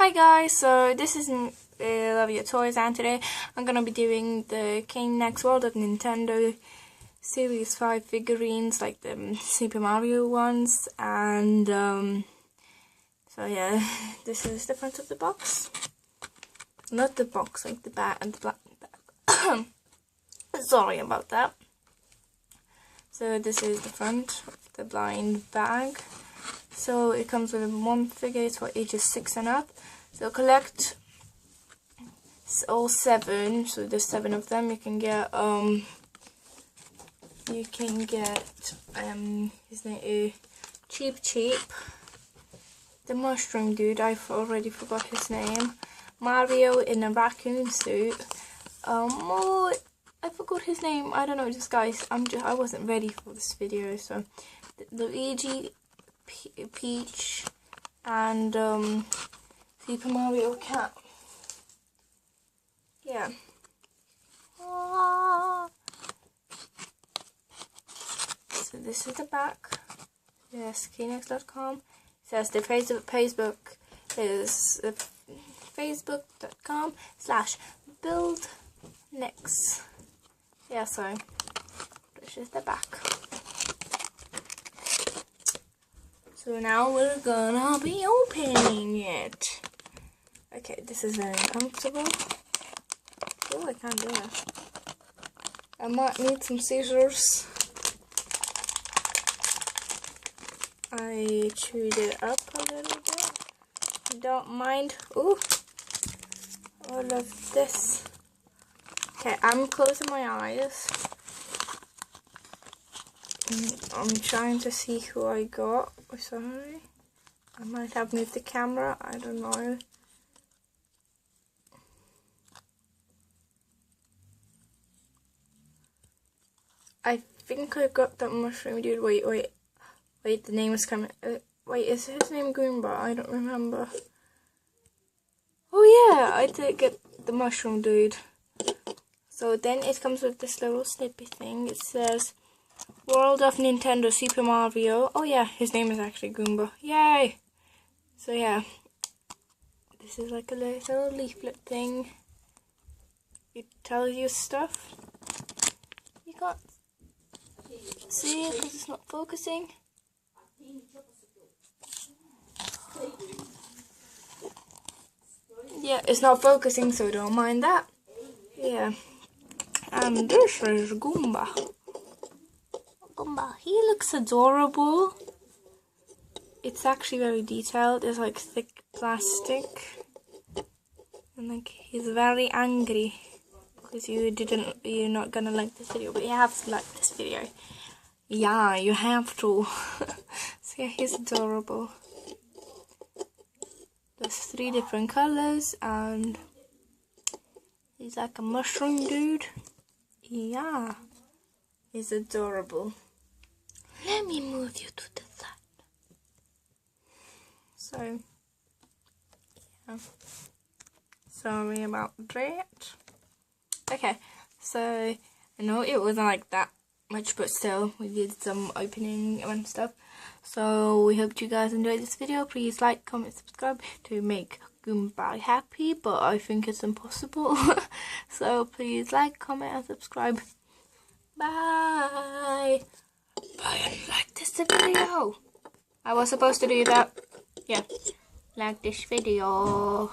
Hi guys, so this is Love Your Toys, and today I'm going to be doing the King Next World of Nintendo Series 5 figurines, like the Super Mario ones, and so yeah, this is the front of the box. Not the box, like the back and the black bag. Sorry about that. So this is the front of the blind bag. So it comes with one figure, it's for ages 6 and up. So collect all 7, so there's 7 of them. You can get his name is Cheep, the mushroom dude, I've already forgot his name. Mario in a raccoon suit. Oh, I forgot his name. I don't know, just guys, I wasn't ready for this video. So Luigi, Peach, and Super Mario Cat. Yeah. So this is the back. Yes, keynex.com. It says the Facebook is facebook.com/BlindBag. Yeah, so this is the back. So now we're gonna be opening it. Okay, this is very uncomfortable. Oh, I can't do it. I might need some scissors. I chewed it up a little bit. Don't mind. Ooh, all of this. Okay, I'm closing my eyes. I'm trying to see who I got. Oh, sorry, I might have moved the camera. I don't know. I think I got that mushroom dude. Wait, the name is coming. Wait, is his name Goomba? I don't remember. Oh yeah, I did get the mushroom dude. So then it comes with this little snippy thing. It says World of Nintendo Super Mario. Oh yeah, his name is actually Goomba. Yay! So yeah, this is like a little leaflet thing. It tells you stuff. You can't see it because it's not focusing. Yeah, it's not focusing, so don't mind that. Yeah, and this is Goomba. He looks adorable. It's actually very detailed. It's like thick plastic, and like he's very angry because you're not gonna like this video, but you have to like this video. Yeah, you have to. So yeah, he's adorable. There's 3 different colors, and he's like a mushroom dude. Yeah, he's adorable. Let me move you to the side. So, yeah. Sorry about that. Okay, so I know it wasn't like that much, but still, we did some opening and stuff. So we hope you guys enjoyed this video. Please like, comment, subscribe to make Goomba happy, but I think it's impossible. So please like, comment, and subscribe. Bye. Bye, and like this video. I was supposed to do that. Yeah, like this video.